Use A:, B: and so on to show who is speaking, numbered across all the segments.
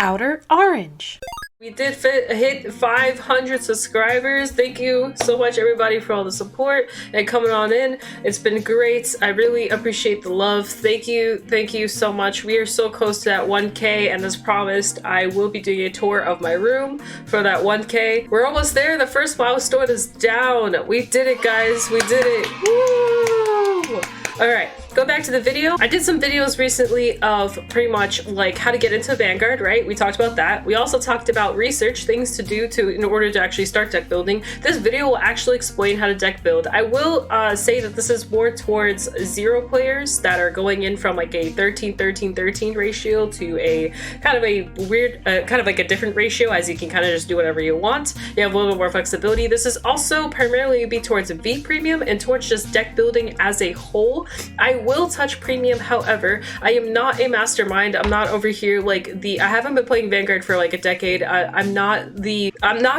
A: OuterOrange.
B: We did hit 500 subscribers. Thank you so much, everybody, for all the support and coming on in. It's been great. I really appreciate the love. Thank you so much. We are so close to that 1K, and as promised, I will be doing a tour of my room for that 1K. We're almost there. The first milestone is down. We did it, guys. We did it. Woo! All right, go back to the video. I did some videos recently of pretty much like how to get into Vanguard, right? We talked about that. We also talked about research, things to do in order to actually start deck building. This video will actually explain how to deck build. I will say that this is more towards 0 players that are going in from like a 13-13-13 ratio to a kind of a weird, kind of like a different ratio, as you can kind of just do whatever you want. You have a little bit more flexibility. This is also primarily be towards VPremium and towards just deck building as a whole. I will touch premium, however, I am not a mastermind. I'm not over here like I haven't been playing Vanguard for like a decade. I'm not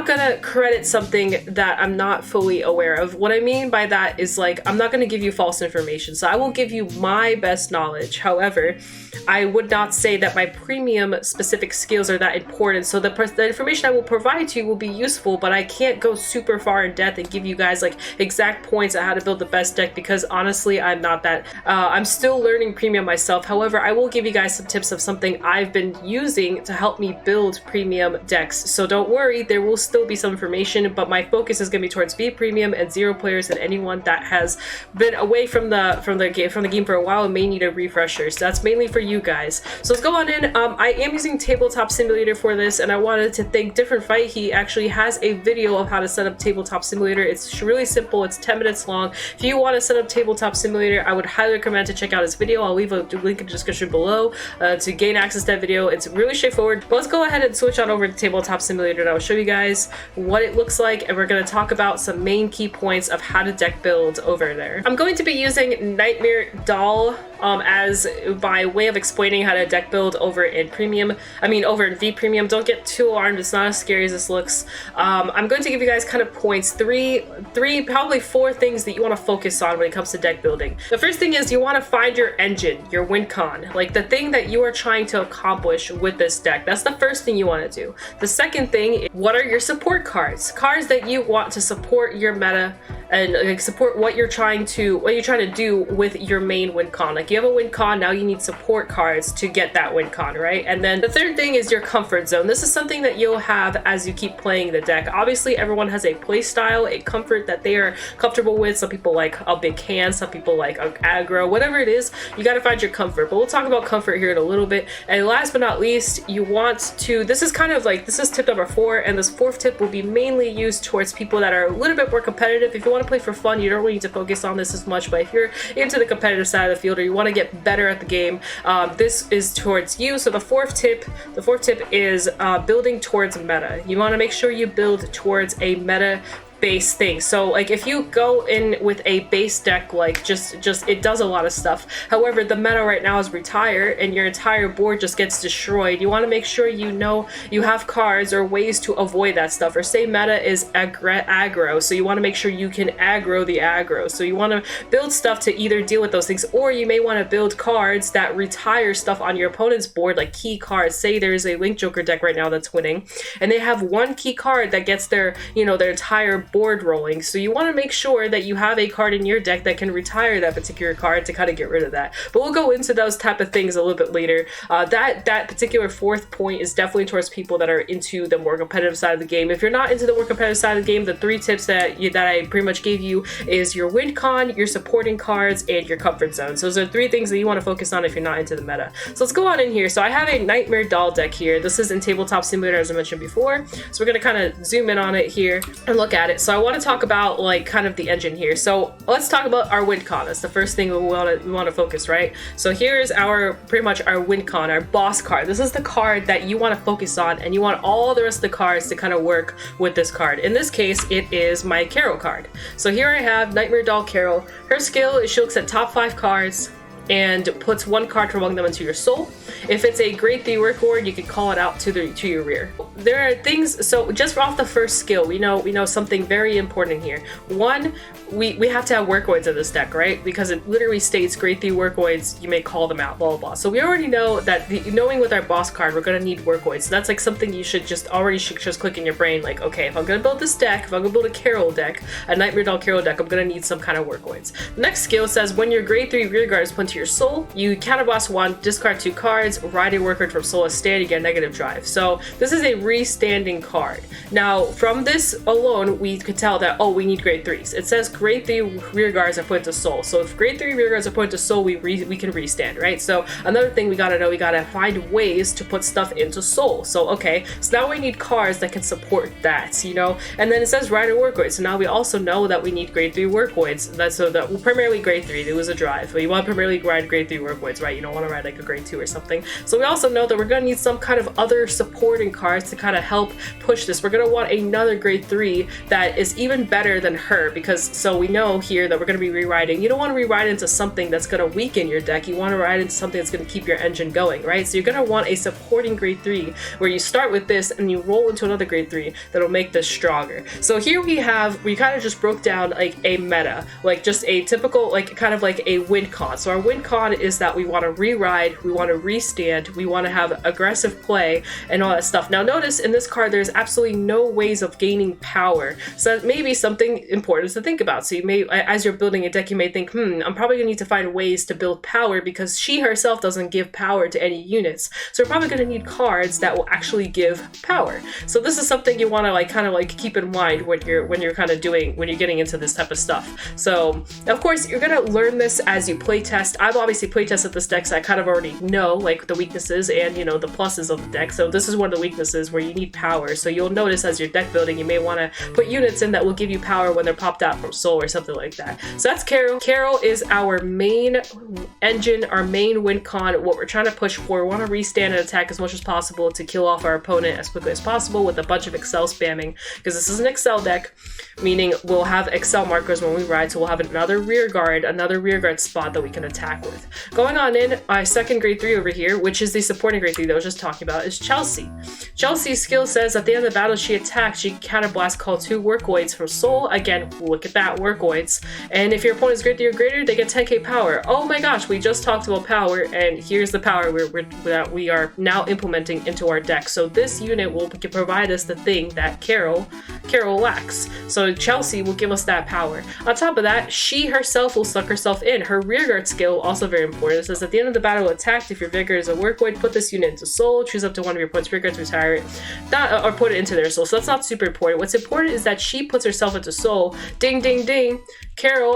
B: gonna credit something that I'm not fully aware of. What I mean by that is like, I'm not gonna give you false information. So I will give you my best knowledge. However, I would not say that my premium specific skills are that important. So the information I will provide to you will be useful, but I can't go super far in depth and give you guys like exact points on how to build the best deck, because honestly, I'm not that. I'm still learning premium myself. However, I will give you guys some tips of something I've been using to help me build premium decks. So don't worry, there will still be some information, but my focus is going to be towards VPremium and 0 players and anyone that has been away from the game for a while and may need a refresher. So that's mainly for you guys. So let's go on in. I am using Tabletop Simulator for this, and I wanted to thank Different Fight. He actually has a video of how to set up Tabletop Simulator. It's really simple. It's 10 minutes long. If you want to set up Tabletop Simulator, I would highly recommend to check out his video. I'll leave a link in the description below to gain access to that video. It's really straightforward. But let's go ahead and switch on over to Tabletop Simulator, and I'll show you guys what it looks like, and we're going to talk about some main key points of how to deck build over there. I'm going to be using Nightmare Doll as by way of explaining how to deck build over in over in VPremium. Don't get too alarmed, it's not as scary as this looks. I'm going to give you guys kind of points, probably four things that you want to focus on when it comes to deck building. The first thing is you want to find your engine, your win con, like the thing that you are trying to accomplish with this deck. That's the first thing you want to do. The second thing, what are your support cards that you want to support your meta and like support what you're trying to do with your main win con. Like you have a win con, now you need support cards to get that win con, right? And then the third thing is your comfort zone. This is something that you'll have as you keep playing the deck. Obviously everyone has a play style, a comfort that they are comfortable with. Some people like a big hand, some people like aggro, whatever it is, you got to find your comfort. But we'll talk about comfort here in a little bit. And last but not least, you want to, this is tip number 4, and this fourth tip will be mainly used towards people that are a little bit more competitive. If you want to play for fun, you don't really need to focus on this as much, but if you're into the competitive side of the field or you want to get better at the game, this is towards you. So the fourth tip is building towards meta. You want to make sure you build towards a meta base thing. So like if you go in with a base deck, like just it does a lot of stuff. However, the meta right now is retire and your entire board just gets destroyed. You want to make sure you know you have cards or ways to avoid that stuff. Or say meta is aggro, so you want to make sure you can aggro the aggro. So you want to build stuff to either deal with those things, or you may want to build cards that retire stuff on your opponent's board, like key cards. Say there's a Link Joker deck right now that's winning, and they have one key card that gets their entire board rolling. So you want to make sure that you have a card in your deck that can retire that particular card to kind of get rid of that. But we'll go into those type of things a little bit later. That particular fourth point is definitely towards people that are into the more competitive side of the game. If you're not into the more competitive side of the game, the 3 tips that I pretty much gave you is your win con, your supporting cards, and your comfort zone. So those are 3 things that you want to focus on if you're not into the meta. So let's go on in here. So I have a Nightmare Doll deck here. This is in Tabletop Simulator, as I mentioned before. So we're going to kind of zoom in on it here and look at it. So I want to talk about like kind of the engine here. So let's talk about our win con. That's the first thing we want to focus, right? So here's pretty much our win con, our boss card. This is the card that you want to focus on, and you want all the rest of the cards to kind of work with this card. In this case, it is my Carol card. So here I have Nightmare Doll Carol. Her skill is she looks at top 5 cards and puts one card from among them into your soul. If it's a grade 3 Vanguard, you can call it out to your rear. There are things, so just off the first skill, we know something very important here. One, we have to have Vanguards in this deck, right? Because it literally states grade 3 Vanguards, you may call them out, blah blah blah. So we already know that knowing with our boss card, we're gonna need Vanguards. So that's like something you should just click in your brain, like, okay, if I'm gonna build this deck, if I'm gonna build a Carol deck, a Nightmare Doll Carol deck, I'm gonna need some kind of Vanguards. The next skill says when your grade 3 Vanguard is put into your soul, you counterblast 1, discard 2 cards, ride a Vanguard from soul as stand, you get negative drive. So this is a restanding card. Now from this alone, we could tell that, oh, we need grade 3s. It says grade 3 Vanguards are put into soul. So if grade 3 Vanguards are put into soul, we can restand, right? So another thing we gotta know, we gotta find ways to put stuff into soul. So okay, so now we need cards that can support that, you know? And then it says ride a Vanguard. So now we also know that we need grade 3 Vanguards. Well, primarily grade 3, there was a drive, but you want to primarily ride grade 3 Vanguards, right? You don't want to ride like a grade 2 or something. So we also know that we're going to need some kind of other supporting cards to kind of help push this. We're going to want another grade 3 that is even better than her, because so we know here that we're going to be rewriting. You don't want to rewrite into something that's going to weaken your deck. You want to ride into something that's going to keep your engine going, right? So you're going to want a supporting grade 3 where you start with this and you roll into another grade 3 that'll make this stronger. So here we kind of just broke down like a meta, like just a typical, like kind of like a win con. So our win con is that we want to re-ride, we want to restand, we want to have aggressive play and all that stuff. Now notice in this card there's absolutely no ways of gaining power, so that may be something important to think about. So you may, as you're building a deck, you may think, I'm probably gonna need to find ways to build power because she herself doesn't give power to any units, so we're probably gonna need cards that will actually give power. So this is something you want to like kind of like keep in mind when you're kind of when you're getting into this type of stuff. So of course you're gonna learn this as you playtest. I've obviously playtested this deck, so I kind of already know like the weaknesses and, you know, the pluses of the deck. So this is one of the weaknesses where you need power. So you'll notice as you're deck building, you may want to put units in that will give you power when they're popped out from soul or something like that. So that's Carol. Carol is our main engine, our main win con. What we're trying to push for, we want to restand and attack as much as possible to kill off our opponent as quickly as possible with a bunch of Excel spamming, because this is an Excel deck, meaning we'll have Excel markers when we ride, so we'll have another rear guard spot that we can attack with. Going on in, our second grade 3 over here, which is the supporting grade 3 that I was just talking about, is Chelsea. Chelsea's skill says at the end of the battle she attacks, she counterblast call 2 Vanguards from soul. Again, look at that, Vanguards. And if your opponent is grade 3 or greater, they get 10k power. Oh my gosh, we just talked about power, and here's the power that we are now implementing into our deck. So this unit will provide us the thing that Carol lacks. So Chelsea will give us that power. On top of that, she herself will suck herself in. Her rearguard skill, also very important. It says at the end of the battle attacked, if your Vanguard is a Vanguard, put this unit into soul, choose up to one of your opponent's rearguard to retire it, or put it into their soul. So that's not super important. What's important is that she puts herself into soul. Ding, ding, ding. Carol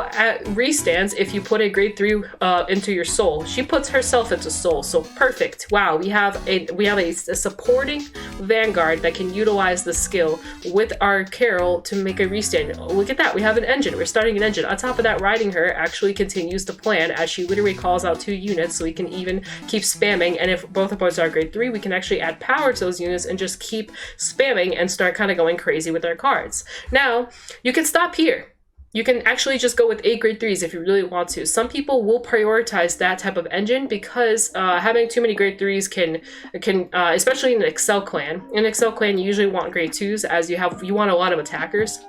B: restands if you put a grade 3 into your soul. She puts herself into soul, so perfect. Wow, we have a supporting Vanguard that can utilize the skill with our Carol to make a restand. Look at that, we have an engine. We're starting an engine. On top of that, riding her actually continues the plan as she literally calls out 2 units, so we can even keep spamming. And if both opponents are grade 3, we can actually add power to those units and just keep spamming and start kind of going crazy with our cards. Now, you can stop here. You can actually just go with 8 grade 3s if you really want to. Some people will prioritize that type of engine because having too many grade 3s can especially in an Excel clan. In an Excel clan, you usually want grade 2s as you want a lot of attackers.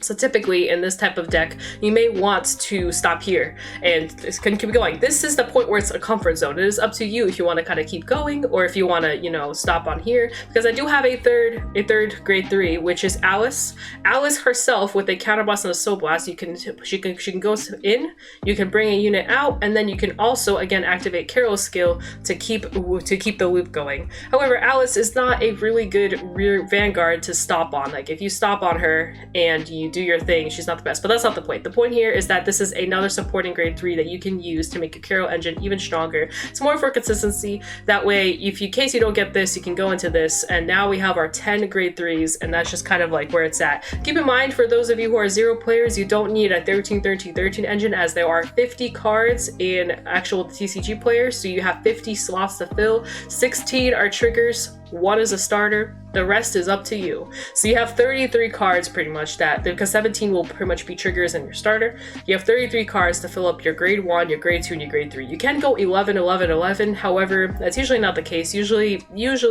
B: So typically in this type of deck, you may want to stop here and can keep going. This is the point where it's a comfort zone. It is up to you if you want to kind of keep going or if you want to, you know, stop on here. Because I do have a third grade 3, which is Alice. Alice herself with a counterblast and a soul blast, she can go in, you can bring a unit out, and then you can also again activate Carol's skill to keep the loop going. However, Alice is not a really good rear Vanguard to stop on. Like if you stop on her and you do your thing, she's not the best, but that's not the point. The point here is that this is another supporting grade 3 that you can use to make your Carol engine even stronger. It's more for consistency. That way, if in case you don't get this, you can go into this, and now we have our 10 grade 3s, and that's just kind of like where it's at. Keep in mind, for those of you who are 0 players, you don't need a 13-13-13 engine, as there are 50 cards in actual TCG players, so you have 50 slots to fill. 16 are triggers. 1 is a starter, the rest is up to you. So you have 33 cards pretty much, that because 17 will pretty much be triggers in your starter. You have 33 cards to fill up your grade 1, your grade 2, and your grade 3. You can go 11, 11, 11. However, that's usually not the case. Usually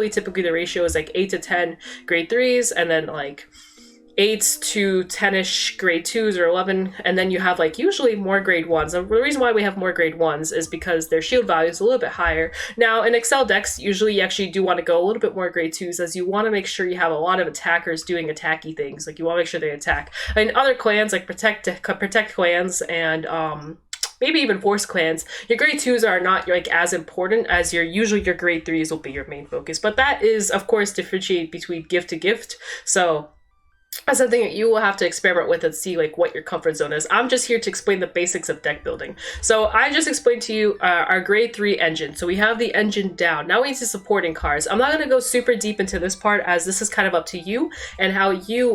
B: typically the ratio is like 8 to 10 grade 3s, and then like 8 to 10-ish grade 2s or 11, and then you have like usually more grade 1s. And the reason why we have more grade 1s is because their shield value is a little bit higher. Now in Excel decks, usually you actually do want to go a little bit more grade 2s, as you want to make sure you have a lot of attackers doing attacky things. Like you want to make sure they attack. In other clans, like protect clans and maybe even force clans, your grade 2s are not like as important as usually your grade 3s will be your main focus. But that is of course differentiate between gift to gift. So that's something that you will have to experiment with and see like what your comfort zone is. I'm just here to explain the basics of deck building. So I just explained to you our grade 3 engine. So we have the engine down. Now we need to supporting cards. I'm not going to go super deep into this part, as this is kind of up to you and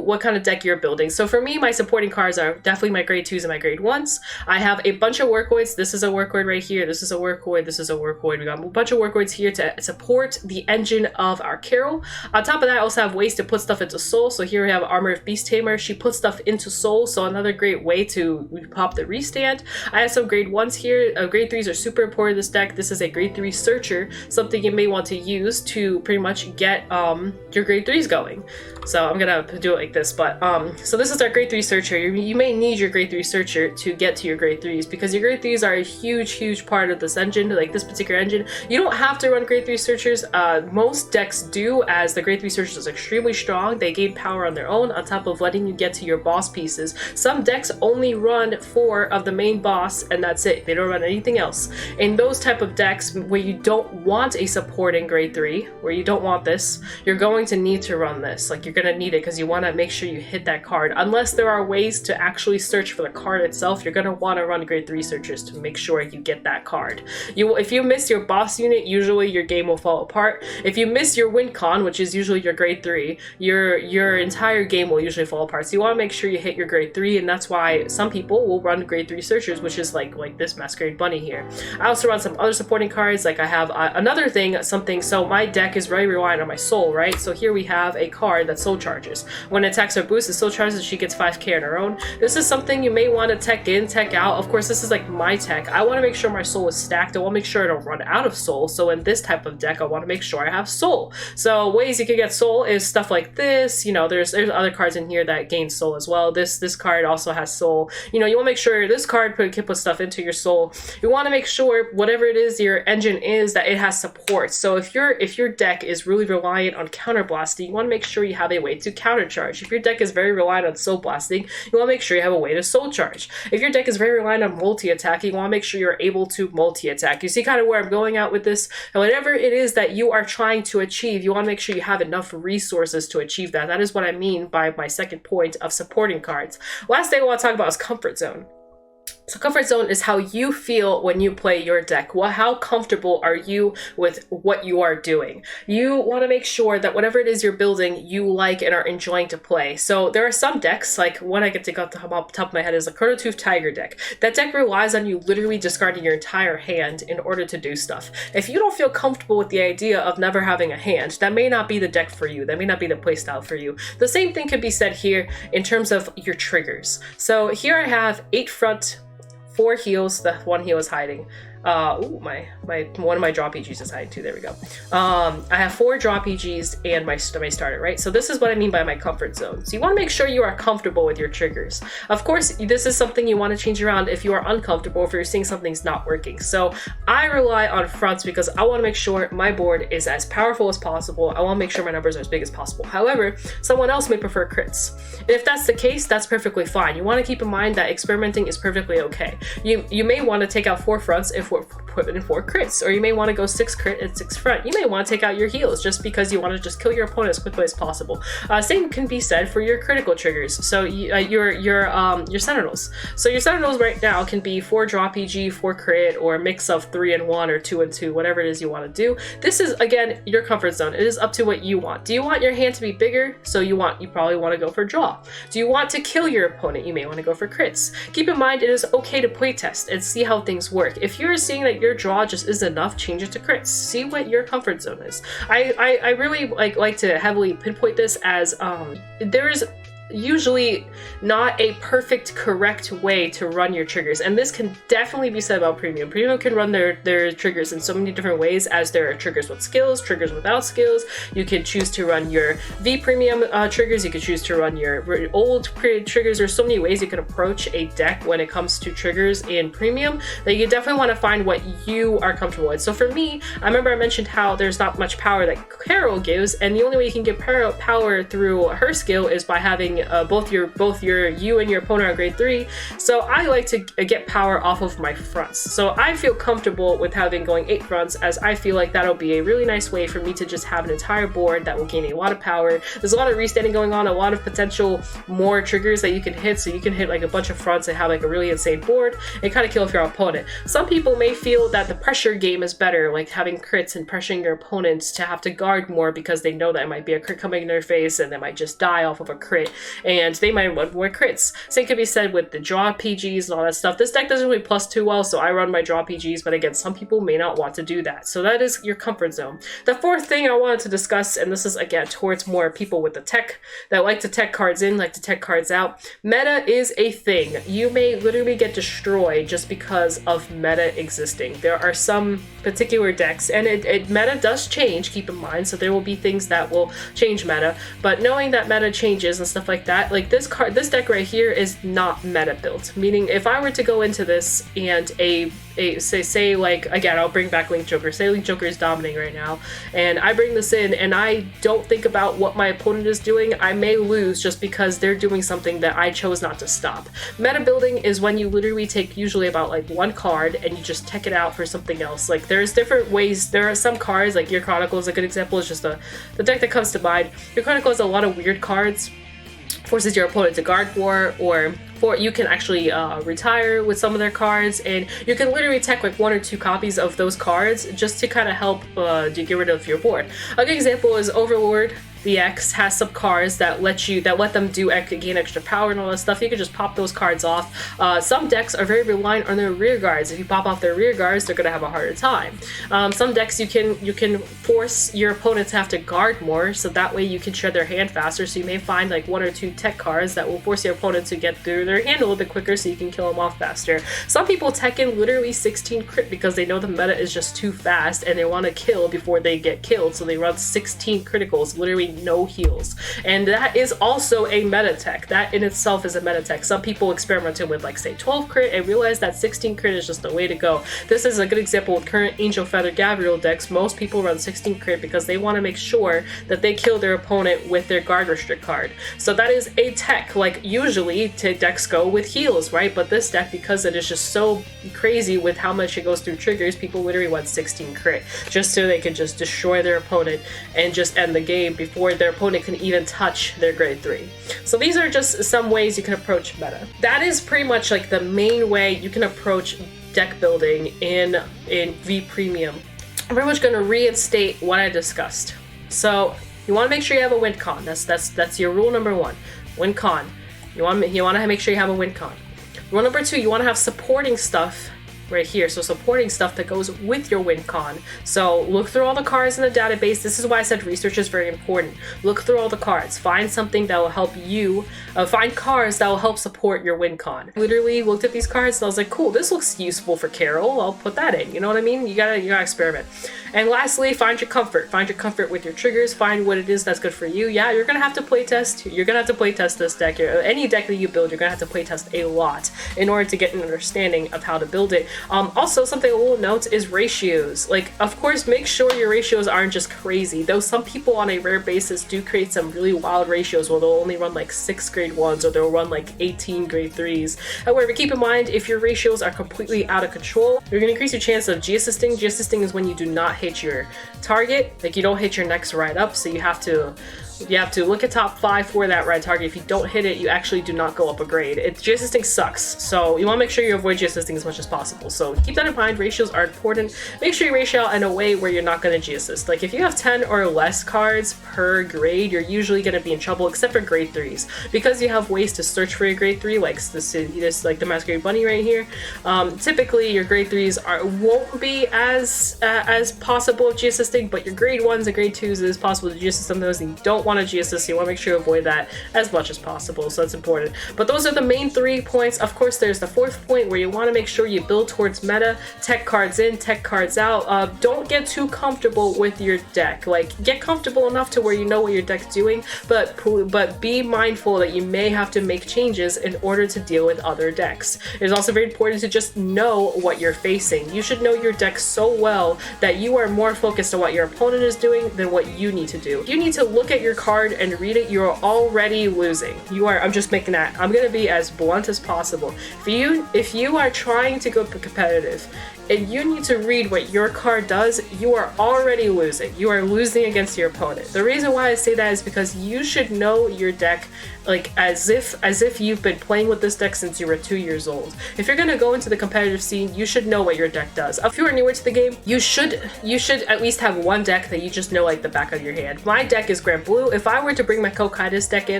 B: what kind of deck you're building. So for me, my supporting cards are definitely my grade 2s and my grade 1s. I have a bunch of workoids. This is a workoid right here. This is a workoid. This is a workoid. We got a bunch of workoids here to support the engine of our Carol. On top of that, I also have ways to put stuff into soul. So here we have Armor of Beast Tamer. She puts stuff into soul, so another great way to pop the restand. I have some grade 1s here. Grade 3s are super important in this deck. This is a grade 3 searcher, something you may want to use to pretty much get your grade 3s going. So I'm gonna do it like this, but so this is our grade 3 searcher. You may need your grade 3 searcher to get to your grade 3s, because your grade 3s are a huge part of this engine, like this particular engine. You don't have to run grade 3 searchers. Most decks do, as the grade 3 searchers is extremely strong. They gain power on their own, on top of letting you get to your boss pieces. Some decks only run 4 of the main boss and that's it. They don't run anything else. In those type of decks where you don't want a supporting grade 3, where you don't want this, you're going to need to run this. Like you're going to need it because you want to make sure you hit that card. Unless there are ways to actually search for the card itself, you're going to want to run grade 3 searchers to make sure you get that card. If you miss your boss unit, usually your game will fall apart. If you miss your win con, which is usually your grade 3, your entire game will usually fall apart. So you want to make sure you hit your grade 3, and that's why some people will run grade 3 searchers, which is like this Masquerade Bunny here. I also run some other supporting cards. Like I have another thing, so my deck is very reliant on my soul, right? So here we have a card that soul charges. When it attacks or boosts, it soul charges, she gets 5k on her own. This is something you may want to tech in, tech out. Of course, this is like my tech. I want to make sure my soul is stacked. I want to make sure I don't run out of soul. So in this type of deck, I want to make sure I have soul. So ways you can get soul is stuff like this. You know, there's other cards in here that gain soul as well. This card also has soul. You know, you want to make sure this card can put stuff into your soul. You want to make sure whatever it is your engine is, that it has support. So if your deck is really reliant on counter blasting, you want to make sure you have a way to counter charge. If your deck is very reliant on soul blasting, you want to make sure you have a way to soul charge. If your deck is very reliant on multi-attacking, you want to make sure you're able to multi-attack. You see kind of where I'm going out with this? And whatever it is that you are trying to achieve, you want to make sure you have enough resources to achieve that. That is what I mean by my second point of supporting cards. Last thing I want to talk about is comfort zone. So comfort zone is how you feel when you play your deck. How comfortable are you with what you are doing? You want to make sure that whatever it is you're building, you like and are enjoying to play. So there are some decks, like one I get to go off the top of my head is a Chronotooth Tiger deck. That deck relies on you literally discarding your entire hand in order to do stuff. If you don't feel comfortable with the idea of never having a hand, that may not be the deck for you. That may not be the playstyle for you. The same thing could be said here in terms of your triggers. So here I have 8 front, 4 heals. The 1 heal is hiding. One of my draw PGs is hiding too. There we go. I have 4 draw PGs and my starter, right? So this is what I mean by my comfort zone. So you want to make sure you are comfortable with your triggers. Of course, this is something you want to change around if you are uncomfortable, if you're seeing something's not working. So I rely on fronts because I want to make sure my board is as powerful as possible. I want to make sure my numbers are as big as possible. However, someone else may prefer crits. And if that's the case, that's perfectly fine. You want to keep in mind that experimenting is perfectly okay. You may want to take out 4 fronts if we're put in 4 crits, or you may want to go 6 crit and 6 front. You may want to take out your heals just because you want to just kill your opponent as quickly as possible. Same can be said for your critical triggers. So your sentinels. So your sentinels right now can be 4 draw PG, 4 crit, or a mix of 3 and 1 or 2 and 2, whatever it is you want to do. This is again your comfort zone. It is up to what you want. Do you want your hand to be bigger? So you probably want to go for draw. Do you want to kill your opponent? You may want to go for crits. Keep in mind it is okay to playtest and see how things work. If you're seeing that your draw just isn't enough, change it to crits. See what your comfort zone is. I really like to heavily pinpoint this as there is usually not a perfect correct way to run your triggers, and this can definitely be said about premium. Premium can run their triggers in so many different ways, as there are triggers with skills, triggers without skills. You can choose to run your VPremium triggers, you can choose to run your old triggers. There's so many ways you can approach a deck when it comes to triggers in premium that you definitely want to find what you are comfortable with. So for me, I remember I mentioned how there's not much power that Carol gives, and the only way you can get power through her skill is by having both you and your opponent are grade 3. So I like to get power off of my fronts. So I feel comfortable with having going 8 fronts, as I feel like that'll be a really nice way for me to just have an entire board that will gain a lot of power. There's a lot of restanding going on, a lot of potential more triggers that you can hit, so you can hit like a bunch of fronts and have like a really insane board and kind of kill off your opponent. Some people may feel that the pressure game is better, like having crits and pressuring your opponents to have to guard more because they know that it might be a crit coming in their face and they might just die off of a crit, and they might want more crits. Same could be said with the draw PGs and all that stuff. This deck doesn't really plus 2 well, so I run my draw PGs, but again, some people may not want to do that. So that is your comfort zone. The fourth thing I wanted to discuss, and this is again towards more people with the tech that like to tech cards in, like to tech cards out. Meta is a thing. You may literally get destroyed just because of meta existing. There are some particular decks, and meta does change, keep in mind, so there will be things that will change meta, but knowing that meta changes and stuff like that, like this deck right here is not meta built, meaning if I were to go into this and say like, again, I'll bring back Link Joker, say Link Joker is dominating right now, and I bring this in and I don't think about what my opponent is doing, I may lose just because they're doing something that I chose not to stop. Meta building is when you literally take usually about like one card and you just tech it out for something else. Like there's different ways. There are some cards, like your Chronicle is a good example, it's just the deck that comes to mind. Your Chronicle has a lot of weird cards, forces your opponent to guard war, or you can actually retire with some of their cards, and you can literally tech like 1 or 2 copies of those cards just to kind of help to get rid of your board. A good example is Overlord. The X has some cards that let them gain extra power and all that stuff. You can just pop those cards off. Some decks are very reliant on their rear guards. If you pop off their rear guards, they're gonna have a harder time. Some decks you can force your opponent to have to guard more, so that way you can shred their hand faster. So you may find like 1 or 2 tech cards that will force your opponent to get through their hand a little bit quicker, so you can kill them off faster. Some people tech in literally 16 crit because they know the meta is just too fast and they want to kill before they get killed, so they run 16 criticals, literally no heals, and that is also a meta tech. That in itself is a meta tech. Some people experimented with like say 12 crit and realized that 16 crit is just the way to go. This is a good example with current Angel Feather Gabriel decks. Most people run 16 crit because they want to make sure that they kill their opponent with their guard restrict card. So that is a tech. Like usually decks go with heals, right? But this deck, because it is just so crazy with how much it goes through triggers, people literally want 16 crit just so they can just destroy their opponent and just end the game before their opponent can even touch their grade 3. So these are just some ways you can approach meta. That is pretty much like the main way you can approach deck building in VPremium. I'm pretty much going to reinstate what I discussed. So you want to make sure you have a win con. That's your rule number 1. Win con. You want to make sure you have a win con. Rule number 2, you want to have supporting stuff right here. So supporting stuff that goes with your win con. So look through all the cards in the database. This is why I said research is very important. Look through all the cards. Find something that will help you. Find cards that will help support your win con. I literally looked at these cards and I was like, cool, this looks useful for Carol. I'll put that in. You know what I mean? You gotta experiment. And lastly, find your comfort. Find your comfort with your triggers. Find what it is that's good for you. Yeah, you're gonna have to playtest. You're gonna have to playtest this deck. Any deck that you build, you're gonna have to playtest a lot in order to get an understanding of how to build it. Also, something I will note is ratios. Like, of course, make sure your ratios aren't just crazy. Though some people on a rare basis do create some really wild ratios where they'll only run like 6 grade 1s or they'll run like 18 grade 3s. However, keep in mind, if your ratios are completely out of control, you're going to increase your chance of G-assisting. G-assisting is when you do not hit your target. Like, you don't hit your next right up, so you have to You have to look at top 5 for that red target. If you don't hit it, you actually do not go up a grade. Geoassisting sucks, so you want to make sure you avoid geoassisting as much as possible. So keep that in mind. Ratios are important. Make sure you ratio out in a way where you're not going to geoassist. Like if you have 10 or less cards per grade, you're usually going to be in trouble, except for grade 3s. Because you have ways to search for your grade 3, like this like the Masquerade Bunny right here. Typically, your grade 3s won't be as possible of geoassisting, but your grade 1s and grade 2s, it is possible to geoassist on those, and you don't want to geoassist, so you want to make sure you avoid that as much as possible, so that's important. But those are the main 3 points. Of course, there's the 4th point where you want to make sure you build towards meta, tech cards in, tech cards out. Don't get too comfortable with your deck. Like, get comfortable enough to where you know what your deck's doing, but be mindful that you may have to make changes in order to deal with other decks. It's also very important to just know what you're facing. You should know your deck so well that you are more focused on what your opponent is doing than what you need to do. If you need to look at your card and read it, you're already losing. I'm just making that, I'm gonna be as blunt as possible. If you are trying to go competitive and you need to read what your card does, you are already losing. You are losing against your opponent. The reason why I say that is because you should know your deck like as if you've been playing with this deck since you were 2 years old. If you're gonna go into the competitive scene, you should know what your deck does. If you are newer to the game, you should at least have one deck that you just know like the back of your hand. My deck is Grand Blue. If I were to bring my Kokaitis deck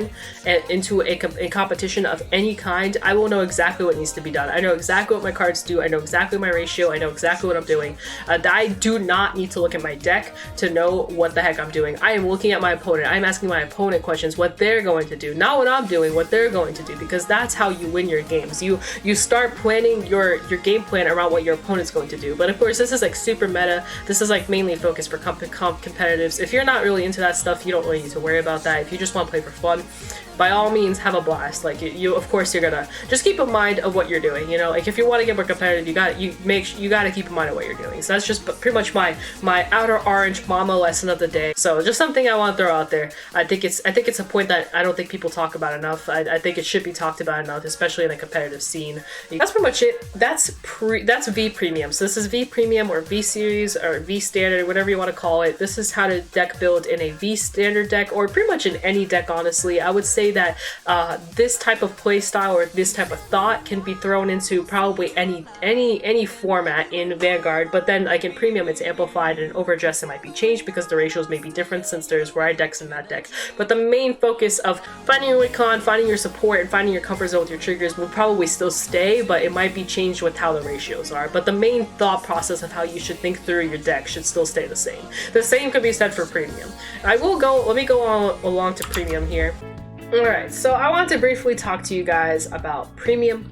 B: into a competition of any kind, I will know exactly what needs to be done. I know exactly what my cards do. I know exactly my ratio. I know exactly what I'm doing. I do not need to look at my deck to know what the heck I'm doing. I am looking at my opponent. I'm asking my opponent questions, what they're going to do, not what I'm doing, what they're going to do, because that's how you win your games. You start planning your game plan around what your opponent's going to do. But of course, this is like super meta. This is like mainly focused for competitives. If you're not really into that stuff, you don't really need to worry about that. If you just want to play for fun, by all means, have a blast. Like of course, you're gonna just keep in mind of what you're doing. You know, like if you want to get more competitive, you gotta keep in mind of what you're doing. So that's just pretty much my OuterOrange mama lesson of the day. So just something I want to throw out there. I think it's a point that I don't think people talk about enough. I think it should be talked about enough, especially in a competitive scene. That's pretty much it. That's VPremium. So this is VPremium or V series or V standard, whatever you want to call it. This is how to deck build in a V standard deck, or pretty much in any deck. Honestly, I would say that this type of play style or this type of thought can be thrown into probably any format in Vanguard, but then like in Premium it's amplified, and overdressed it might be changed because the ratios may be different since there's ride decks in that deck. But the main focus of finding your recon, finding your support, and finding your comfort zone with your triggers will probably still stay, but it might be changed with how the ratios are. But the main thought process of how you should think through your deck should still stay the same. The same could be said for Premium. Let me go on along to Premium here. Alright, so I want to briefly talk to you guys about Premium.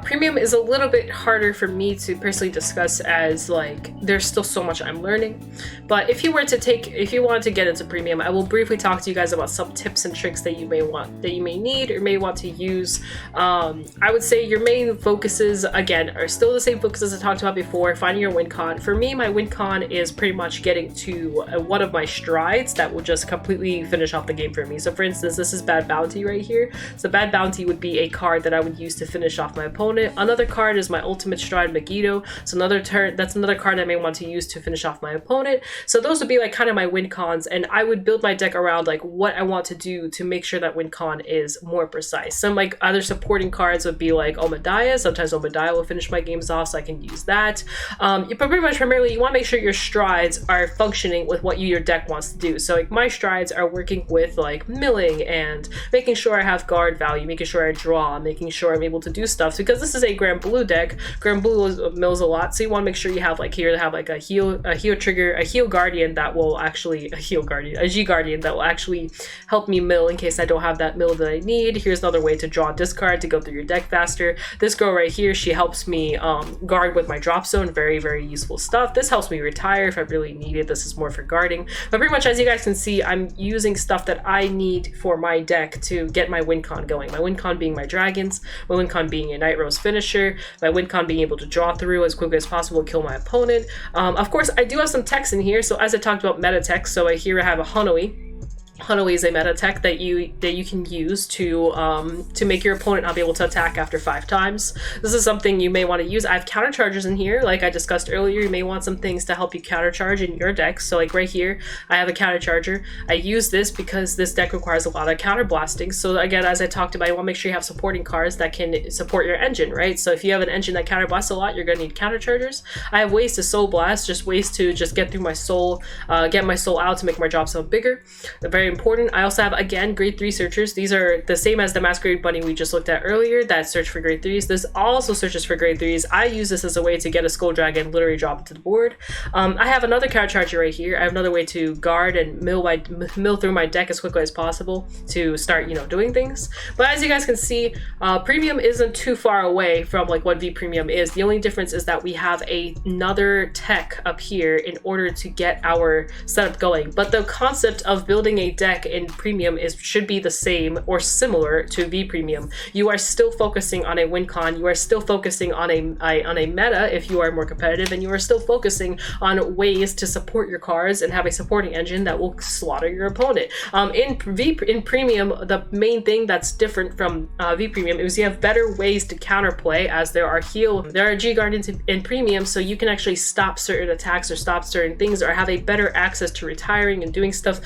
B: Premium is a little bit harder for me to personally discuss, as like there's still so much I'm learning. But if you wanted to get into Premium, I will briefly talk to you guys about some tips and tricks that you may need or may want to use. I would say your main focuses again are still the same focuses I talked about before. Finding your win con. For me, my win con is pretty much getting to one of my strides that will just completely finish off the game for me. So for instance, this is Bad Bounty right here. So Bad Bounty would be a card that I would use to finish off my opponent. Another card is my Ultimate Stride Megiddo. So that's another card I may want to use to finish off my opponent. So those would be like kind of my win cons, and I would build my deck around like what I want to do to make sure that win con is more precise. Some like other supporting cards would be like Omadiah. Sometimes Omadiah will finish my games off, so I can use that. But pretty much primarily you want to make sure your strides are functioning with what your deck wants to do. So like my strides are working with like milling and making sure I have guard value, making sure I draw, making sure I'm able to do stuff, because this is a Grand Blue deck. Grand Blue mills a lot, so you want to make sure you have like here to have like a heal trigger, a heal guardian that will actually a G guardian that will actually help me mill in case I don't have that mill that I need. Here's another way to draw a discard to go through your deck faster. This girl right here, she helps me guard with my drop zone. Very, very useful stuff. This helps me retire if I really need it. This is more for guarding. But pretty much as you guys can see, I'm using stuff that I need for my deck to get my win con going. My win con being my dragons, my win con being a Night Rose finisher, my win con being able to draw through as quickly as possible, kill my opponent. Of course, I do have some text in here. So as I talked about meta text, so here I have a Hanoi. Hunaway is a meta tech that you can use to make your opponent not be able to attack after 5 times. This is something you may want to use. I have counter charges in here, like I discussed earlier. You may want some things to help you counter charge in your deck. So like right here, I have a counter charger. I use this because this deck requires a lot of counter blasting. So again, as I talked about, you want to make sure you have supporting cards that can support your engine, right? So if you have an engine that counter blasts a lot, you're gonna need counter chargers. I have ways to soul blast, just ways to just get through my soul, get my soul out to make my job so bigger. They're very important. I also have, again, grade 3 searchers. These are the same as the Masquerade Bunny we just looked at earlier that search for grade 3s. This also searches for grade 3s. I use this as a way to get a Skull Dragon literally drop it to the board. I have another counter charger right here. I have another way to guard and mill through my deck as quickly as possible to start, you know, doing things. But as you guys can see, Premium isn't too far away from like what VPremium is. The only difference is that we have another tech up here in order to get our setup going. But the concept of building a deck in Premium should be the same or similar to VPremium. You are still focusing on a win con. You are still focusing on a meta if you are more competitive, and you are still focusing on ways to support your cards and have a supporting engine that will slaughter your opponent. In Premium, the main thing that's different from VPremium is you have better ways to counterplay, as there are G guardians in Premium, so you can actually stop certain attacks or stop certain things or have a better access to retiring and doing stuff.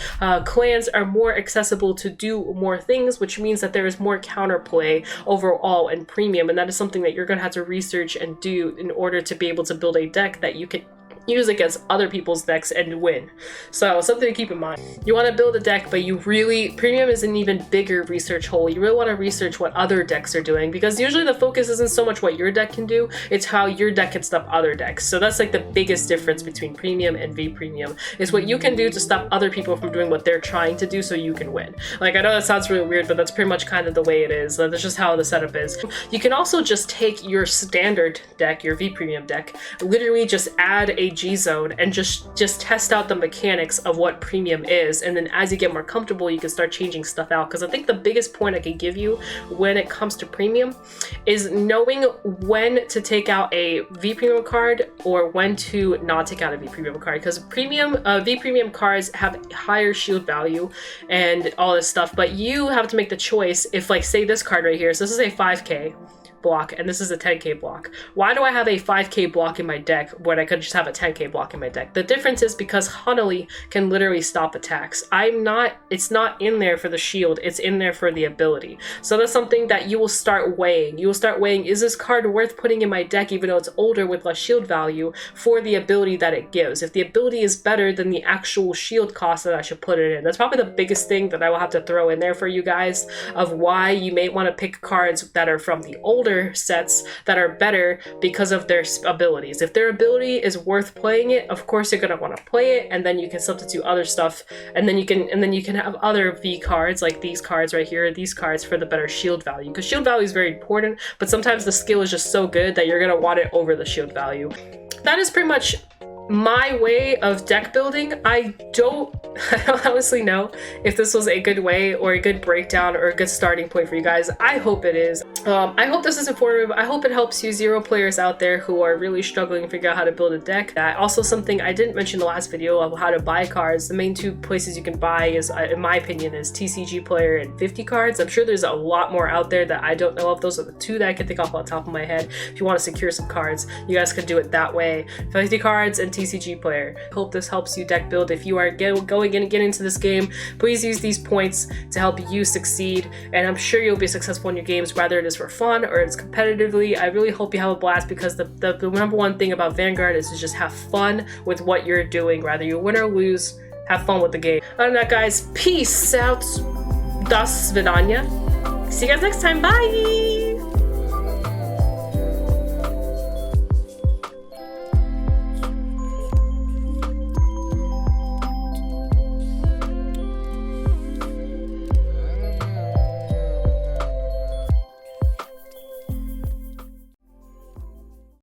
B: Clans are more accessible to do more things, which means that there is more counterplay overall in Premium, and that is something that you're going to have to research and do in order to be able to build a deck that you can use against other people's decks and win. So something to keep in mind. You want to build a deck, but Premium is an even bigger research hole. You really want to research what other decks are doing, because usually the focus isn't so much what your deck can do, it's how your deck can stop other decks. So that's like the biggest difference between Premium and VPremium, is what you can do to stop other people from doing what they're trying to do so you can win. Like, I know that sounds really weird, but that's pretty much kind of the way it is. That's just how the setup is. You can also just take your standard deck, your VPremium deck, literally just add a G zone and just test out the mechanics of what Premium is, and then as you get more comfortable you can start changing stuff out. Because I think the biggest point I can give you when it comes to Premium is knowing when to take out a VPremium card or when to not take out a VPremium card, because VPremium cards have higher shield value and all this stuff, but you have to make the choice. If, like, say this card right here, so this is a 5k block and this is a 10k block. Why do I have a 5k block in my deck when I could just have a 10k block in my deck? The difference is because Hunaway can literally stop attacks. It's not in there for the shield, it's in there for the ability. So that's something that you will start weighing. You will start weighing, is this card worth putting in my deck even though it's older with less shield value for the ability that it gives? If the ability is better than the actual shield cost, that I should put it in. That's probably the biggest thing that I will have to throw in there for you guys, of why you may want to pick cards that are from the older sets that are better because of their abilities. If their ability is worth playing it, of course you're going to want to play it, and then you can substitute other stuff, and then you can have other V cards like these cards right here, these cards for the better shield value, because shield value is very important, but sometimes the skill is just so good that you're going to want it over the shield value. That is pretty much my way of deck building. I don't honestly know if this was a good way or a good breakdown or a good starting point for you guys. I hope it is. I hope this is informative. I hope it helps you zero players out there who are really struggling to figure out how to build a deck. Also, something I didn't mention in the last video of how to buy cards. The main two places you can buy is, in my opinion, is TCG Player and 50 cards. I'm sure there's a lot more out there that I don't know of. Those are the two that I can think off on the top of my head. If you want to secure some cards, you guys could do it that way. 50 cards and TCG Player. Hope this helps you deck build. If you are going in and getting into this game, please use these points to help you succeed, and I'm sure you'll be successful in your games, whether it is for fun or it's competitively. I really hope you have a blast, because the number one thing about Vanguard is to just have fun with what you're doing. Whether you win or lose, have fun with the game. Other than that, guys, peace out. Das Vidania. See you guys next time. Bye!